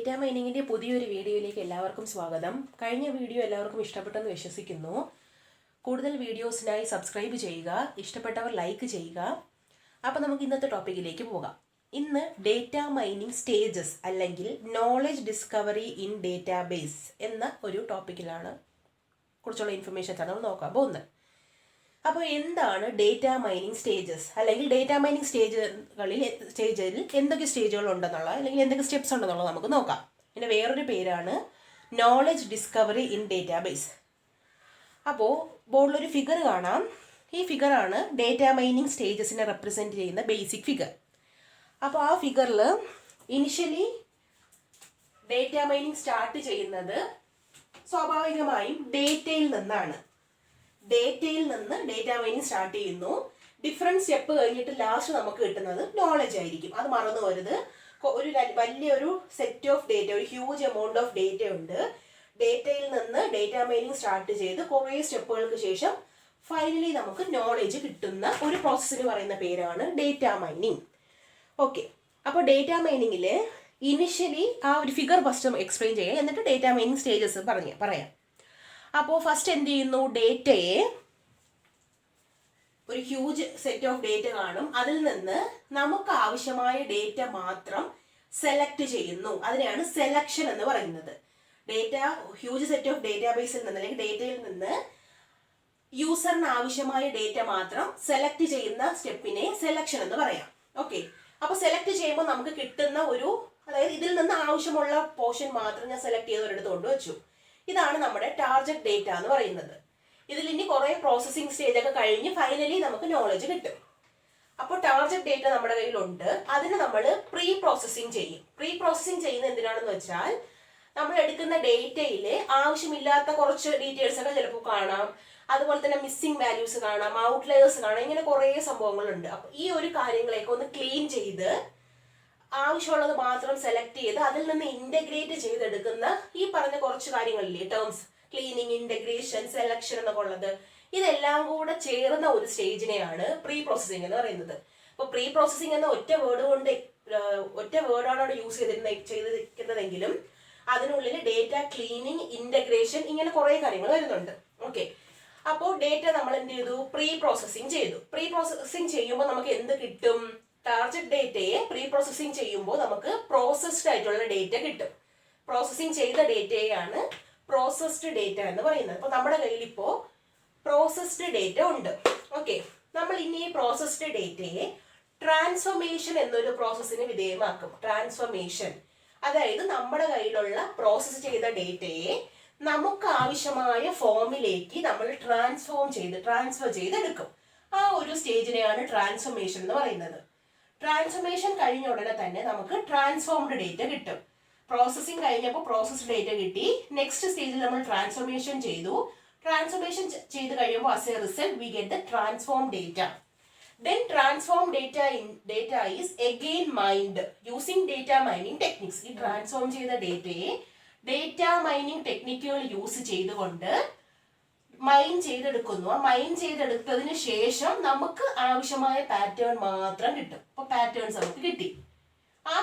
Data മൈനിങ്ങിൻ്റെ പുതിയൊരു വീഡിയോയിലേക്ക് എല്ലാവർക്കും സ്വാഗതം. കഴിഞ്ഞ വീഡിയോ എല്ലാവർക്കും ഇഷ്ടപ്പെട്ടെന്ന് വിശ്വസിക്കുന്നു. കൂടുതൽ വീഡിയോസിനായി സബ്സ്ക്രൈബ് ചെയ്യുക, ഇഷ്ടപ്പെട്ടവർ ലൈക്ക് ചെയ്യുക. അപ്പോൾ നമുക്ക് ഇന്നത്തെ ടോപ്പിക്കിലേക്ക് പോകാം. ഇന്ന് ഡേറ്റാ മൈനിങ് സ്റ്റേജസ് അല്ലെങ്കിൽ നോളജ് ഡിസ്കവറി ഇൻ ഡേറ്റാബേസ് എന്ന ഒരു ടോപ്പിക്കിലാണ് കുറിച്ചുള്ള ഇൻഫർമേഷൻസ് ആണ് നമ്മൾ നോക്കാൻ പോകുന്നത്. അപ്പോൾ എന്താണ് ഡേറ്റാ മൈനിങ് സ്റ്റേജസ് അല്ലെങ്കിൽ ഡേറ്റാ മൈനിങ് സ്റ്റേജിൽ എന്തൊക്കെ സ്റ്റേജുകൾ ഉണ്ടെന്നുള്ള അല്ലെങ്കിൽ എന്തൊക്കെ സ്റ്റെപ്സ് ഉണ്ടെന്നുള്ളത് നമുക്ക് നോക്കാം. പിന്നെ വേറൊരു പേരാണ് നോളജ് ഡിസ്കവറി ഇൻ ഡേറ്റാബേസ്. അപ്പോൾ ബോർഡിലൊരു ഫിഗർ കാണാം. ഈ ഫിഗറാണ് ഡേറ്റാ മൈനിങ് സ്റ്റേജസിനെ റെപ്രസെൻറ്റ് ചെയ്യുന്ന ബേസിക് ഫിഗർ. അപ്പോൾ ആ ഫിഗറിൽ ഇനിഷ്യലി ഡേറ്റാ മൈനിങ് സ്റ്റാർട്ട് ചെയ്യുന്നത് സ്വാഭാവികമായും ഡേറ്റയിൽ നിന്നാണ്. ഡേറ്റയിൽ നിന്ന് ഡേറ്റാ മൈനിങ് സ്റ്റാർട്ട് ചെയ്യുന്നു. ഡിഫറെൻറ്റ് സ്റ്റെപ്പ് കഴിഞ്ഞിട്ട് ലാസ്റ്റ് നമുക്ക് കിട്ടുന്നത് നോളജ് ആയിരിക്കും. അത് മറന്നു വരുത്. ഒരു വലിയൊരു സെറ്റ് ഓഫ് ഡേറ്റ, ഒരു ഹ്യൂജ് എമൗണ്ട് ഓഫ് ഡേറ്റ ഉണ്ട്. ഡേറ്റയിൽ നിന്ന് ഡേറ്റാ മൈനിങ് സ്റ്റാർട്ട് ചെയ്ത് കുറേ സ്റ്റെപ്പുകൾക്ക് ശേഷം ഫൈനലി നമുക്ക് നോളജ് കിട്ടുന്ന ഒരു പ്രോസസ്സിന് പറയുന്ന പേരാണ് ഡേറ്റാ മൈനിങ്. ഓക്കെ, അപ്പോൾ ഡേറ്റാ മൈനിങ്ങിൽ ഇനിഷ്യലി ആ ഒരു ഫിഗർ ഫസ്റ്റ് എക്സ്പ്ലെയിൻ ചെയ്യാം, എന്നിട്ട് ഡേറ്റാ മൈനിങ് സ്റ്റേജസ് പറയാം. അപ്പോൾ ഫസ്റ്റ് എന്ത് ചെയ്യുന്നു, ഡേറ്റയെ ഒരു ഹ്യൂജ് സെറ്റ് ഓഫ് ഡേറ്റ കാണും. അതിൽ നിന്ന് നമുക്ക് ആവശ്യമായ ഡേറ്റ മാത്രം സെലക്ട് ചെയ്യുന്നു. അതിനെയാണ് സെലക്ഷൻ എന്ന് പറയുന്നത്. ഡേറ്റ ഹ്യൂജ് സെറ്റ് ഓഫ് ഡേറ്റാബേസിൽ നിന്ന് അല്ലെങ്കിൽ ഡേറ്റയിൽ നിന്ന് യൂസറിന് ആവശ്യമായ ഡേറ്റ മാത്രം സെലക്ട് ചെയ്യുന്ന സ്റ്റെപ്പിനെ സെലക്ഷൻ എന്ന് പറയാം. ഓക്കെ, അപ്പോൾ സെലക്ട് ചെയ്യുമ്പോൾ നമുക്ക് കിട്ടുന്ന അതായത് ഇതിൽ നിന്ന് ആവശ്യമുള്ള പോർഷൻ മാത്രം ഞാൻ സെലക്ട് ചെയ്ത് ഒരിടത്ത് കൊണ്ടുവച്ചു. ഇതാണ് നമ്മുടെ ടാർഗറ്റ് ഡേറ്റ എന്ന് പറയുന്നത്. ഇതിൽ ഇനി കുറേ പ്രോസസ്സിംഗ് സ്റ്റേജ് ഒക്കെ കഴിഞ്ഞ് ഫൈനലി നമുക്ക് നോളജ് കിട്ടും. അപ്പോൾ ടാർഗറ്റ് ഡേറ്റ നമ്മുടെ കയ്യിലുണ്ട്. അതിന് നമ്മൾ പ്രീ പ്രോസസ്സിംഗ് ചെയ്യും. പ്രീ പ്രോസസ്സിംഗ് ചെയ്യുന്നത് എന്തിനാണെന്ന് വെച്ചാൽ നമ്മൾ എടുക്കുന്ന ഡേറ്റയിൽ ആവശ്യമില്ലാത്ത കുറച്ച് ഡീറ്റെയിൽസ് ഒക്കെ ചിലപ്പോൾ കാണാം. അതുപോലെ തന്നെ മിസ്സിംഗ് വാല്യൂസ് കാണാം, ഔട്ട്ലയേഴ്സ് കാണാം, ഇങ്ങനെ കുറേ സംഭവങ്ങളുണ്ട്. അപ്പോൾ ഈ ഒരു കാര്യങ്ങളെയൊക്കെ ഒന്ന് ക്ലീൻ ചെയ്ത് ആവശ്യമുള്ളത് മാത്രം സെലക്ട് ചെയ്ത് അതിൽ നിന്ന് ഇന്റഗ്രേറ്റ് ചെയ്തെടുക്കുന്ന ഈ പറഞ്ഞ കുറച്ച് കാര്യങ്ങളില്ലേ, ടേംസ്, ക്ലീനിങ്, ഇന്റഗ്രേഷൻ, സെലക്ഷൻ എന്നൊക്കെ ഉള്ളത്, ഇതെല്ലാം കൂടെ ചേർന്ന ഒരു സ്റ്റേജിനെയാണ് പ്രീ പ്രോസസ്സിംഗ് എന്ന് പറയുന്നത്. അപ്പോൾ പ്രീ പ്രോസസ്സിംഗ് എന്ന ഒറ്റ വേർഡാണ് അവിടെ യൂസ് ചെയ്തിരിക്കുന്നതെങ്കിലും അതിനുള്ളിൽ ഡേറ്റ ക്ലീനിങ്, ഇന്റഗ്രേഷൻ, ഇങ്ങനെ കുറേ കാര്യങ്ങൾ വരുന്നുണ്ട്. ഓക്കെ, അപ്പോൾ ഡേറ്റ നമ്മൾ എന്ത് ചെയ്തു, പ്രീ പ്രോസസ്സിംഗ് ചെയ്തു. പ്രീ പ്രോസസ്സിംഗ് ചെയ്യുമ്പോൾ നമുക്ക് എന്ത് കിട്ടും, ടാർഗറ്റ് ഡേറ്റയെ പ്രീ പ്രോസസ്സിംഗ് ചെയ്യുമ്പോൾ നമുക്ക് പ്രോസസ്ഡ് ആയിട്ടുള്ള ഡേറ്റ കിട്ടും. പ്രോസസ്സിംഗ് ചെയ്ത ഡേറ്റയാണ് പ്രോസസ്ഡ് ഡേറ്റ എന്ന് പറയുന്നത്. അപ്പോൾ നമ്മുടെ കയ്യിൽ ഇപ്പോൾ പ്രോസസ്ഡ് ഡേറ്റ ഉണ്ട്. ഓക്കെ, നമ്മൾ ഇനി ഈ പ്രോസസ്ഡ് ഡേറ്റയെ ട്രാൻസ്ഫോർമേഷൻ എന്നൊരു പ്രോസസ്സിന് വിധേയമാക്കും. ട്രാൻസ്ഫോർമേഷൻ അതായത് നമ്മുടെ കയ്യിലുള്ള പ്രോസസ്സ് ചെയ്ത ഡേറ്റയെ നമുക്ക് ആവശ്യമായ ഫോമിലേക്ക് നമ്മൾ ട്രാൻസ്ഫർ ചെയ്തെടുക്കും. ആ ഒരു സ്റ്റേജിനെയാണ് ട്രാൻസ്ഫോർമേഷൻ എന്ന് പറയുന്നത്. ട്രാൻസ്ഫോർമേഷൻ കഴിഞ്ഞ ഉടനെ തന്നെ നമുക്ക് ട്രാൻസ്ഫോംഡ് ഡേറ്റ കിട്ടും. പ്രോസസ്സിംഗ് കഴിഞ്ഞപ്പോൾ പ്രോസസ്ഡ് ഡേറ്റ കിട്ടി. നെക്സ്റ്റ് സ്റ്റേജിൽ നമ്മൾ ട്രാൻസ്ഫോർമേഷൻ ചെയ്തു. ട്രാൻസ്ഫോർമേഷൻ ചെയ്ത് കഴിയുമ്പോൾ as A result we get the transform data. Then transform data is again mined using data mining techniques. ഈ ട്രാൻസ്ഫോം ചെയ്ത ഡേറ്റയെ ഡേറ്റ മൈനിങ് ടെക്നിക്കുകൾ യൂസ് ചെയ്തുകൊണ്ട് മൈൻ ചെയ്തെടുക്കുന്നു. ആ മൈൻ ചെയ്തെടുത്തതിന് ശേഷം നമുക്ക് ആവശ്യമായ പാറ്റേൺ മാത്രം കിട്ടും. അപ്പോൾ പാറ്റേൺസ് നമുക്ക് കിട്ടി. ആ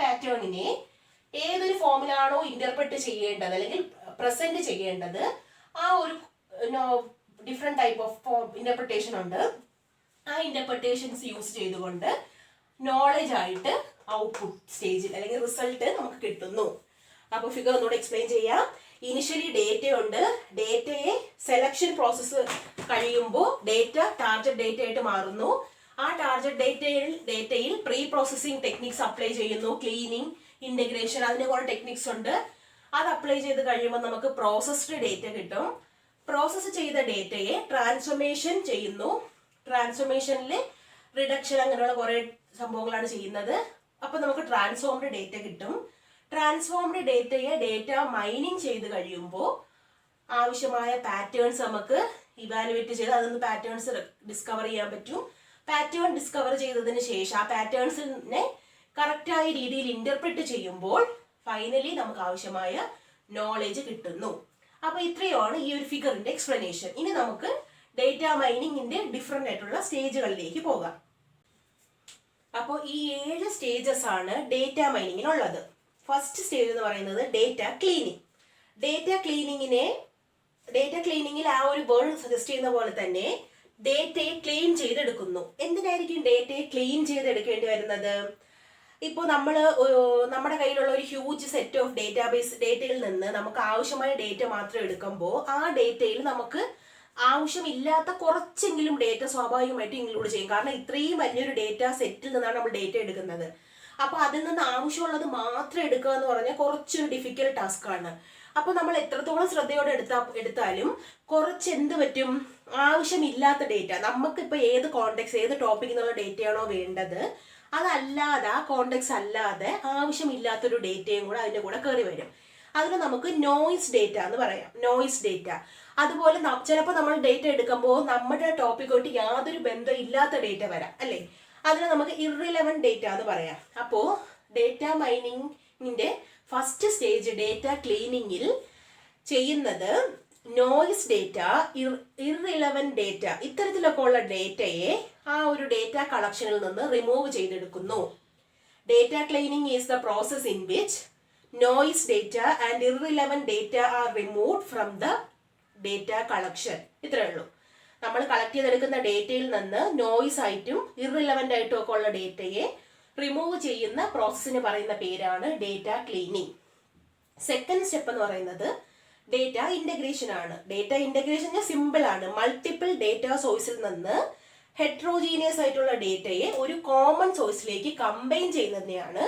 പാറ്റേണിനെ ഏതൊരു ഫോമിലാണോ ഇന്റർപ്രറ്റ് ചെയ്യേണ്ടത് അല്ലെങ്കിൽ പ്രസന്റ് ചെയ്യേണ്ടത്, ആ ഒരു ഡിഫറെന്റ് ടൈപ്പ് ഓഫ് ഇന്റർപ്രിട്ടേഷൻ ഉണ്ട്. ആ ഇന്റർപ്രിട്ടേഷൻസ് യൂസ് ചെയ്തുകൊണ്ട് നോളജ് ആയിട്ട് ഔട്ട്പുട്ട് സ്റ്റേജിൽ അല്ലെങ്കിൽ റിസൾട്ട് നമുക്ക് കിട്ടുന്നു. അപ്പോൾ ഫിഗർ ഒന്നുകൂടെ എക്സ്പ്ലെയിൻ ചെയ്യാം. ഇനിഷ്യലി ഡേറ്റ ഉണ്ട്. ഡേറ്റയെ സെലക്ഷൻ പ്രോസസ്സ് കഴിയുമ്പോൾ ഡേറ്റ ടാർഗറ്റ് ഡേറ്റ ആയിട്ട് മാറുന്നു. ആ ടാർഗറ്റ് ഡേറ്റയിൽ പ്രീ പ്രോസസ്സിംഗ് ടെക്നിക്സ് അപ്ലൈ ചെയ്യുന്നു. ക്ലീനിങ്, ഇന്റഗ്രേഷൻ, അതിന് കുറേ ടെക്നിക്സ് ഉണ്ട്. അത് അപ്ലൈ ചെയ്ത് കഴിയുമ്പോൾ നമുക്ക് പ്രോസസ്ഡ് ഡേറ്റ കിട്ടും. പ്രോസസ്സ് ചെയ്ത ഡേറ്റയെ ട്രാൻസ്ഫോർമേഷൻ ചെയ്യുന്നു. ട്രാൻസ്ഫോർമേഷനിൽ റിഡക്ഷൻ അങ്ങനെയുള്ള കുറേ സംഭവങ്ങളാണ് ചെയ്യുന്നത്. അപ്പോൾ നമുക്ക് ട്രാൻസ്ഫോംഡ് ഡേറ്റ കിട്ടും. ട്രാൻസ്ഫോംഡ് ഡേറ്റയെ ഡേറ്റ മൈനിങ് ചെയ്ത് കഴിയുമ്പോൾ ആവശ്യമായ പാറ്റേൺസ് നമുക്ക് ഇവാലുവേറ്റ് ചെയ്ത് അതിന് പാറ്റേൺസ് ഡിസ്കവർ ചെയ്യാൻ പറ്റും. പാറ്റേൺ ഡിസ്കവർ ചെയ്തതിന് ശേഷം ആ പാറ്റേൺസിനെ കറക്റ്റായ രീതിയിൽ ഇന്റർപ്രിറ്റ് ചെയ്യുമ്പോൾ ഫൈനലി നമുക്ക് ആവശ്യമായ നോളജ് കിട്ടുന്നു. അപ്പോൾ ഇത്രയാണ് ഈ ഒരു ഫിഗറിന്റെ എക്സ്പ്ലനേഷൻ. ഇനി നമുക്ക് ഡേറ്റ മൈനിങ്ങിന്റെ ഡിഫറെന്റ് ആയിട്ടുള്ള സ്റ്റേജുകളിലേക്ക് പോകാം. അപ്പോൾ ഈ 7 സ്റ്റേജസ് ആണ് ഡേറ്റ മൈനിങ്ങിനുള്ളത്. ഫസ്റ്റ് സ്റ്റേജ് എന്ന് പറയുന്നത് ഡേറ്റ ക്ലീനിങ്. ഡേറ്റ ക്ലീനിങ്ങിൽ ആ ഒരു വേർഡ് സജസ്റ്റ് ചെയ്യുന്ന പോലെ തന്നെ ഡേറ്റയെ ക്ലീൻ ചെയ്തെടുക്കുന്നു. എന്തിനായിരിക്കും ഡേറ്റയെ ക്ലീൻ ചെയ്തെടുക്കേണ്ടി വരുന്നത്? ഇപ്പോൾ നമ്മുടെ കയ്യിലുള്ള ഒരു ഹ്യൂജ് സെറ്റ് ഓഫ് ഡേറ്റയിൽ നിന്ന് നമുക്ക് ആവശ്യമായ ഡേറ്റ മാത്രം എടുക്കുമ്പോൾ ആ ഡേറ്റയിൽ നമുക്ക് ആവശ്യമില്ലാത്ത കുറച്ചെങ്കിലും ഡേറ്റ സ്വാഭാവികമായിട്ട് ഇൻക്ലൂഡ് ചെയ്യും. കാരണം ഇത്രയും വലിയൊരു ഡേറ്റ സെറ്റിൽ നിന്നാണ് നമ്മൾ ഡേറ്റ എടുക്കുന്നത്. അപ്പോൾ അതിൽ നിന്ന് ആവശ്യമുള്ളത് മാത്രം എടുക്കുക എന്ന് പറഞ്ഞാൽ കുറച്ചൊരു ഡിഫിക്കൽട്ട് ടാസ്ക് ആണ്. അപ്പോൾ നമ്മൾ എത്രത്തോളം ശ്രദ്ധയോടെ എടുത്താലും കുറച്ച് എന്ത് പറ്റും, ആവശ്യമില്ലാത്ത ഡേറ്റ, നമുക്കിപ്പോൾ ഏത് കോണ്ടെക്സ്റ്റ് ഏത് ടോപ്പിക് എന്നുള്ള ഡേറ്റയാണോ വേണ്ടത് അതല്ലാതെ ആ കോണ്ടെക്സ്റ്റ് അല്ലാതെ ആവശ്യമില്ലാത്തൊരു ഡേറ്റയും കൂടെ അതിൻ്റെ കൂടെ കയറി വരും. അതിന് നമുക്ക് നോയിസ് ഡേറ്റ എന്ന് പറയാം. Noise data. അതുപോലെ ചിലപ്പോൾ നമ്മൾ ഡേറ്റ എടുക്കുമ്പോൾ നമ്മുടെ ടോപ്പിക്കോട്ട് യാതൊരു ബന്ധം ഇല്ലാത്ത ഡേറ്റ വരാം, അല്ലേ? അതിന് നമുക്ക് ഇർറിലവന്റ് ഡേറ്റ എന്ന് പറയാം. അപ്പോൾ ഡേറ്റ മൈനിങ്ങിന്റെ ഫസ്റ്റ് സ്റ്റേജ് ഡേറ്റ ക്ലീനിങ്ങിൽ ചെയ്യുന്നത് നോയിസ് ഡേറ്റ, ഇർറിലവന്റ് ഡേറ്റ, ഇത്തരത്തിലൊക്കെ ഉള്ള ഡേറ്റയെ ആ ഒരു ഡേറ്റ കളക്ഷനിൽ നിന്ന് റിമൂവ് ചെയ്തെടുക്കുന്നു. Data cleaning is the process in which noise data and irrelevant data are removed from the data collection. ഇത്രയേ ഉള്ളൂ. നമ്മൾ കളക്ട് ചെയ്തെടുക്കുന്ന ഡേറ്റയിൽ നിന്ന് നോയിസ് ആയിട്ടും ഇർറിലവന്റ് ആയിട്ടും ഒക്കെ ഉള്ള ഡേറ്റയെ റിമൂവ് ചെയ്യുന്ന പ്രോസസ്സിന് പറയുന്ന പേരാണ് ഡേറ്റ ക്ലീനിങ്. സെക്കൻഡ് സ്റ്റെപ്പ് എന്ന് പറയുന്നത് ഡേറ്റ ഇന്റഗ്രേഷൻ ആണ്. ഡേറ്റ ഇന്റഗ്രേഷൻ സിമ്പിൾ ആണ്. മൾട്ടിപ്പിൾ ഡേറ്റ സോഴ്സിൽ നിന്ന് ഹെട്രോജീനിയസ് ആയിട്ടുള്ള ഡേറ്റയെ ഒരു കോമൺ സോഴ്സിലേക്ക് കമ്പൈൻ ചെയ്യുന്നതിനെയാണ്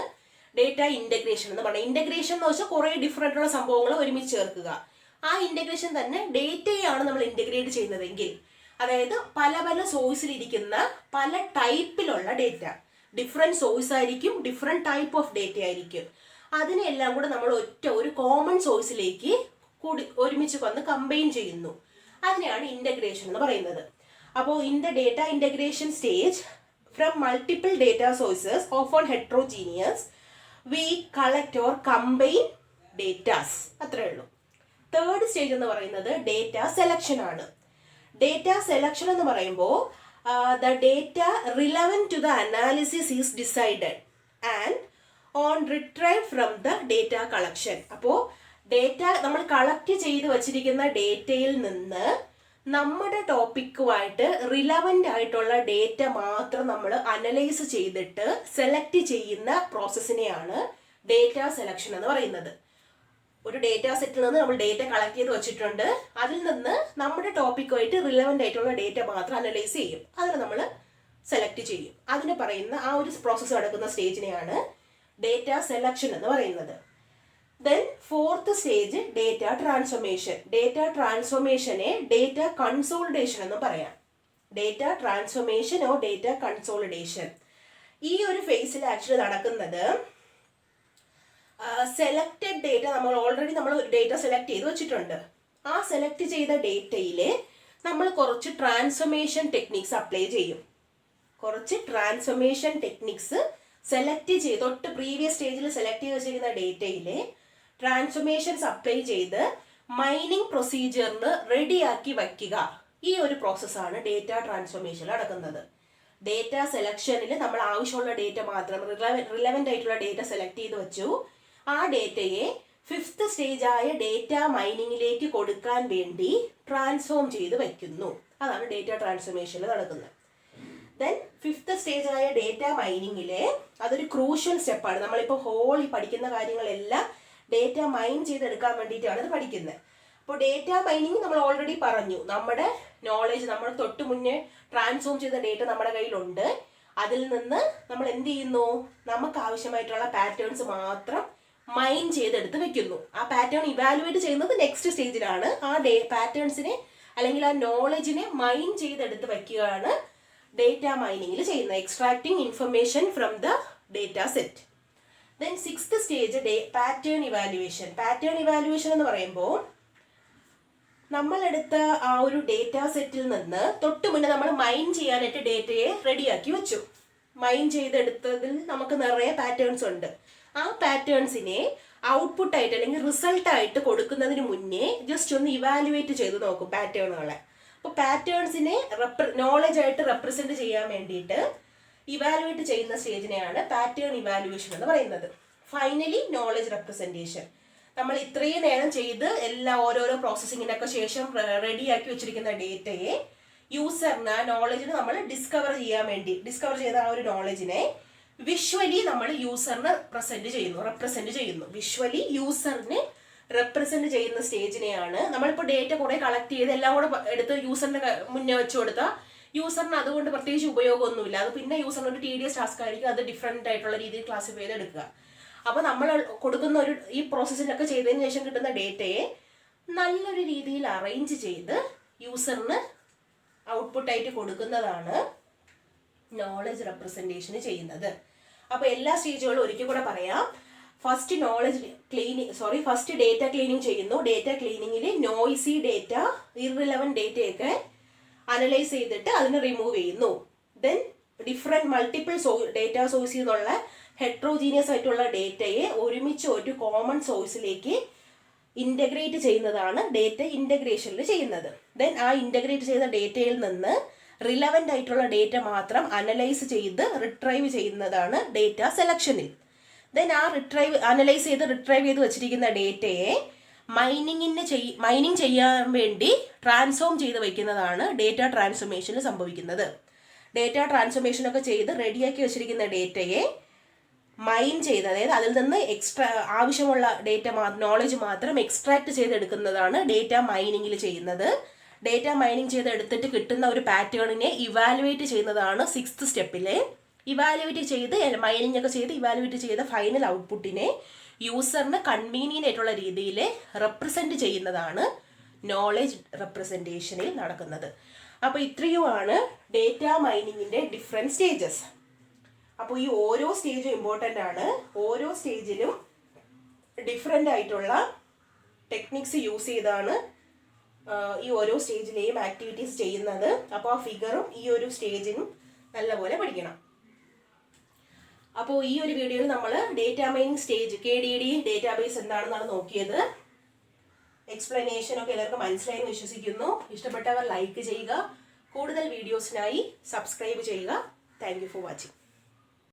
ഡേറ്റ ഇന്റഗ്രേഷൻ എന്ന് പറയുന്നത്. ഇന്റഗ്രേഷൻ എന്ന് വെച്ചാൽ കുറെ ഡിഫറെന്റ് ഉള്ള സംഭവങ്ങൾ ഒരുമിച്ച് ചേർക്കുക. ആ ഇന്റഗ്രേഷൻ തന്നെ ഡേറ്റയാണ് നമ്മൾ ഇന്റഗ്രേറ്റ് ചെയ്യുന്നതെങ്കിൽ, അതായത് പല പല സോഴ്സിലിരിക്കുന്ന പല ടൈപ്പിലുള്ള ഡേറ്റ, ഡിഫറെന്റ് സോഴ്സ് ആയിരിക്കും, ഡിഫറെന്റ് ടൈപ്പ് ഓഫ് ഡേറ്റ ആയിരിക്കും, അതിനെല്ലാം കൂടെ നമ്മൾ ഒരു കോമൺ സോഴ്സിലേക്ക് കൂടി ഒരുമിച്ച് വന്ന് കമ്പൈൻ ചെയ്യുന്നു. അതിനെയാണ് ഇന്റഗ്രേഷൻ എന്ന് പറയുന്നത്. അപ്പോൾ in the data integration stage from multiple data sources of heterogeneous we collect or combine datas. അത്രേ ഉള്ളൂ. തേർഡ് സ്റ്റേജ് എന്ന് പറയുന്നത് ഡേറ്റ സെലക്ഷൻ ആണ്. ഡേറ്റ സെലക്ഷൻ എന്ന് പറയുമ്പോൾ the data relevant to the analysis is decided and on retrieve from the data collection. അപ്പോൾ data നമ്മൾ collect ചെയ്ത് വച്ചിരിക്കുന്ന ഡേറ്റയിൽ നിന്ന് നമ്മുടെ ടോപ്പിക്കുമായിട്ട് റിലവന്റ് ആയിട്ടുള്ള ഡേറ്റ മാത്രം നമ്മൾ അനലൈസ് ചെയ്തിട്ട് സെലക്ട് ചെയ്യുന്ന പ്രോസസ്സിനെയാണ് ഡേറ്റ സെലക്ഷൻ എന്ന് പറയുന്നത്. ഒരു ഡേറ്റ സെറ്റിൽ നിന്ന് നമ്മൾ ഡേറ്റ കളക്ട് ചെയ്ത് വെച്ചിട്ടുണ്ട്, അതിൽ നിന്ന് നമ്മുടെ ടോപ്പിക്കുമായിട്ട് റിലവന്റ് ആയിട്ടുള്ള ഡേറ്റ മാത്രം അനലൈസ് ചെയ്യും, അതിനെ നമ്മൾ സെലക്ട് ചെയ്യും. അതിന് പറയുന്ന ആ ഒരു പ്രോസസ്സ് നടക്കുന്ന സ്റ്റേജിനെയാണ് ഡേറ്റ സെലക്ഷൻ എന്ന് പറയുന്നത്. Then fourth stage data transformation. Data ട്രാൻസ്ഫോർമേഷനെ ഡേറ്റ കൺസോളിഡേഷൻ എന്ന് പറയാം. Data transformation or data consolidation. ഈ ഒരു ഫേസിൽ ആക്ച്വലി നടക്കുന്നത് സെലക്റ്റഡ് ഡേറ്റ നമ്മൾ ഒരു ഡേറ്റ സെലക്ട് ചെയ്ത് വെച്ചിട്ടുണ്ട്. ആ സെലക്ട് ചെയ്ത ഡേറ്റയിൽ നമ്മൾ കുറച്ച് ട്രാൻസ്ഫോർമേഷൻ ടെക്നിക്സ് അപ്ലൈ ചെയ്യും. കുറച്ച് ട്രാൻസ്ഫോർമേഷൻ ടെക്നിക്സ് സെലക്ട് ചെയ്ത് തൊട്ട് പ്രീവിയസ് സ്റ്റേജിൽ സെലക്ട് ചെയ്ത് വെച്ചിരിക്കുന്ന ഡേറ്റയിലെ ട്രാൻസ്ഫോർമേഷൻസ് അപ്ലൈ ചെയ്ത് മൈനിങ് പ്രൊസീജിയറിന് റെഡിയാക്കി വയ്ക്കുക. ഈ ഒരു പ്രോസസ്സാണ് ഡേറ്റ ട്രാൻസ്ഫോർമേഷനിൽ നടക്കുന്നത്. ഡേറ്റ സെലക്ഷനിൽ നമ്മൾ ആവശ്യമുള്ള ഡേറ്റ മാത്രം റിലവൻ്റ് ആയിട്ടുള്ള ഡേറ്റ സെലക്ട് ചെയ്ത് വെച്ചു. ആ ഡേറ്റയെ ഫിഫ്ത്ത് സ്റ്റേജായ ഡേറ്റ മൈനിങ്ങിലേക്ക് കൊടുക്കാൻ വേണ്ടി ട്രാൻസ്ഫോം ചെയ്ത് വയ്ക്കുന്നു. അതാണ് ഡേറ്റ ട്രാൻസ്ഫോർമേഷനിൽ നടക്കുന്നത്. ദെൻ ഫിഫ്ത്ത് സ്റ്റേജായ ഡേറ്റ മൈനിങ്ങിലെ അതൊരു ക്രൂഷ്യൽ സ്റ്റെപ്പാണ്. നമ്മളിപ്പോൾ ഈ പഠിക്കുന്ന കാര്യങ്ങളെല്ലാം ഡേറ്റ മൈൻ ചെയ്തെടുക്കാൻ വേണ്ടിയിട്ടാണ് ഇത് പഠിക്കുന്നത്. അപ്പോൾ ഡേറ്റ മൈനിങ് നമ്മൾ ഓൾറെഡി പറഞ്ഞു, നമ്മുടെ നോളേജ് നമ്മൾ തൊട്ട് മുന്നേ ട്രാൻസ്ഫോം ചെയ്ത ഡേറ്റ നമ്മുടെ കയ്യിലുണ്ട്. അതിൽ നിന്ന് നമ്മൾ എന്ത് ചെയ്യുന്നു, നമുക്ക് ആവശ്യമായിട്ടുള്ള പാറ്റേൺസ് മാത്രം മൈൻ ചെയ്തെടുത്ത് വെക്കുന്നു. ആ പാറ്റേൺ ഇവാലുവേറ്റ് ചെയ്യുന്നത് നെക്സ്റ്റ് സ്റ്റേജിലാണ്. ആ പാറ്റേൺസിനെ അല്ലെങ്കിൽ ആ നോളജിനെ മൈൻ ചെയ്തെടുത്ത് വെക്കുകയാണ് ഡേറ്റ മൈനിങ്ങിൽ ചെയ്യുന്നത്. Extracting information from the data set. Then sixth stage pattern evaluation. Pattern evaluation എന്ന് പറയുമ്പോൾ നമ്മളെടുത്ത ആ ഒരു ഡേറ്റ സെറ്റിൽ നിന്ന് തൊട്ട് മുന്നേ നമ്മൾ മൈൻ ചെയ്യാനായിട്ട് ഡേറ്റയെ റെഡിയാക്കി വെച്ചു. മൈൻ ചെയ്തെടുത്തതിൽ നമുക്ക് നിറയെ പാറ്റേൺസ് ഉണ്ട്. ആ പാറ്റേൺസിനെ ഔട്ട്പുട്ടായിട്ട് അല്ലെങ്കിൽ റിസൾട്ടായിട്ട് കൊടുക്കുന്നതിന് മുന്നേ ജസ്റ്റ് ഒന്ന് ഇവാലുവേറ്റ് ചെയ്ത് നോക്കും പാറ്റേണുകളെ. അപ്പോൾ പാറ്റേൺസിനെ നോളജ് ആയിട്ട് റെപ്രസെന്റ് ചെയ്യാൻ വേണ്ടിയിട്ട് ഇവാലുവേറ്റ് ചെയ്യുന്ന സ്റ്റേജിനെയാണ് പാറ്റേൺ ഇവാലുവേഷൻ എന്ന് പറയുന്നത്. Finally knowledge representation. നമ്മൾ ഇത്രയും നേരം ചെയ്ത് എല്ലാ ഓരോരോ പ്രോസസ്സിങ്ങിനൊക്കെ ശേഷം റെഡിയാക്കി വെച്ചിരിക്കുന്ന ഡേറ്റയെ യൂസറിന് ആ നോളജിന് നമ്മൾ ഡിസ്കവർ ചെയ്ത ആ ഒരു നോളജിനെ വിഷ്വലി നമ്മൾ യൂസറിന് റെപ്രസെന്റ് ചെയ്യുന്നു. വിഷ്വലി യൂസറിന് റെപ്രസെന്റ് ചെയ്യുന്ന സ്റ്റേജിനെയാണ് നമ്മളിപ്പോൾ ഡേറ്റ കുറെ കളക്ട് ചെയ്ത് എല്ലാം കൂടെ എടുത്ത് യൂസറിന്റെ മുന്നേ വെച്ചു കൊടുത്താൽ യൂസറിന് അതുകൊണ്ട് പ്രത്യേകിച്ച് ഉപയോഗമൊന്നുമില്ല. അത് പിന്നെ യൂസറിന് ഒരു tedious ടാസ്ക് ആയിരിക്കും. അത് ഡിഫറെന്റ് ആയിട്ടുള്ള രീതിയിൽ ക്ലാസിഫൈ ചെയ്ത് എടുക്കുക. അപ്പോൾ നമ്മൾ കൊടുക്കുന്ന ഈ പ്രോസസ്സിനൊക്കെ ചെയ്തതിന് ശേഷം കിട്ടുന്ന ഡേറ്റയെ നല്ലൊരു രീതിയിൽ അറേഞ്ച് ചെയ്ത് യൂസറിന് ഔട്ട്പുട്ടായിട്ട് കൊടുക്കുന്നതാണ് നോളജ് റെപ്രസെൻറ്റേഷൻ ചെയ്യുന്നത്. അപ്പോൾ എല്ലാ സ്റ്റേജുകളും ഒരിക്കൽ കൂടെ പറയാം. ഫസ്റ്റ് ഡേറ്റ ക്ലീനിങ് ചെയ്യുന്നു. ഡേറ്റ ക്ലീനിങ്ങിൽ നോയ്സി ഡേറ്റ, ഇർറിലവന്റ് ഡേറ്റയൊക്കെ അനലൈസ് ചെയ്തിട്ട് അതിനെ റിമൂവ് ചെയ്യുന്നു. ദെൻ മൾട്ടിപ്പിൾ ഡേറ്റ സോഴ്സിൽ നിന്നുള്ള ഹെട്രോജീനിയസ് ആയിട്ടുള്ള ഡേറ്റയെ ഒരുമിച്ച് ഒരു കോമൺ സോഴ്സിലേക്ക് ഇൻ്റഗ്രേറ്റ് ചെയ്യുന്നതാണ് ഡേറ്റ ഇൻ്റഗ്രേഷനിൽ ചെയ്യുന്നത്. ദെൻ ആ ഇൻ്റഗ്രേറ്റ് ചെയ്ത ഡേറ്റയിൽ നിന്ന് റിലവൻ്റ് ആയിട്ടുള്ള ഡേറ്റ മാത്രം അനലൈസ് ചെയ്ത് റിട്രൈവ് ചെയ്യുന്നതാണ് ഡേറ്റ സെലക്ഷനിൽ. ദെൻ ആ അനലൈസ് ചെയ്ത് വെച്ചിരിക്കുന്ന ഡേറ്റയെ മൈനിങ് ചെയ്യാൻ വേണ്ടി ട്രാൻസ്ഫോം ചെയ്ത് വയ്ക്കുന്നതാണ് ഡേറ്റ ട്രാൻസ്ഫോർമേഷനിൽ സംഭവിക്കുന്നത്. ഡേറ്റ ട്രാൻസ്ഫോർമേഷനൊക്കെ ചെയ്ത് റെഡിയാക്കി വെച്ചിരിക്കുന്ന ഡേറ്റയെ മൈൻ ചെയ്ത്, അതായത് അതിൽ നിന്ന് ആവശ്യമുള്ള നോളജ് മാത്രം എക്സ്ട്രാക്ട് ചെയ്തെടുക്കുന്നതാണ് ഡേറ്റ മൈനിങ്ങിൽ ചെയ്യുന്നത്. ഡേറ്റ മൈനിങ് ചെയ്തെടുത്തിട്ട് കിട്ടുന്ന ഒരു പാറ്റേണിനെ ഇവാലുവേറ്റ് ചെയ്യുന്നതാണ് 6th സ്റ്റെപ്പിലെ. മൈനിങ് ഒക്കെ ചെയ്ത് ഇവാലുവേറ്റ് ചെയ്ത ഫൈനൽ ഔട്ട്പുട്ടിനെ യൂസറിന് കൺവീനിയൻ്റ് ആയിട്ടുള്ള രീതിയിൽ റെപ്രസെൻറ്റ് ചെയ്യുന്നതാണ് നോളജ് റെപ്രസെൻറ്റേഷനിൽ നടക്കുന്നത്. അപ്പോൾ ഇത്രയുമാണ് ഡേറ്റ മൈനിങ്ങിൻ്റെ ഡിഫറെൻറ്റ് സ്റ്റേജസ്. അപ്പോൾ ഈ ഓരോ സ്റ്റേജും ഇമ്പോർട്ടൻ്റ് ആണ്. ഓരോ സ്റ്റേജിലും ഡിഫറെൻ്റ് ആയിട്ടുള്ള ടെക്നിക്സ് യൂസ് ചെയ്താണ് ഈ ഓരോ സ്റ്റേജിലെയും ആക്ടിവിറ്റീസ് ചെയ്യുന്നത്. അപ്പോൾ ആ ഫിഗറും ഈ ഒരു സ്റ്റേജിനും നല്ലപോലെ പഠിക്കണം. അപ്പോൾ ഈ ഒരു വീഡിയോയിൽ നമ്മൾ data mining stage KDD database എന്താണെന്നാണ് നോക്കിയത്. എക്സ്പ്ലനേഷൻ ഒക്കെ എല്ലാവർക്കും മനസ്സിലായെന്ന് വിശ്വസിക്കുന്നു. ഇഷ്ടപ്പെട്ടവർ ലൈക്ക് ചെയ്യുക. കൂടുതൽ വീഡിയോസിനായി സബ്സ്ക്രൈബ് ചെയ്യുക. Thank you for watching.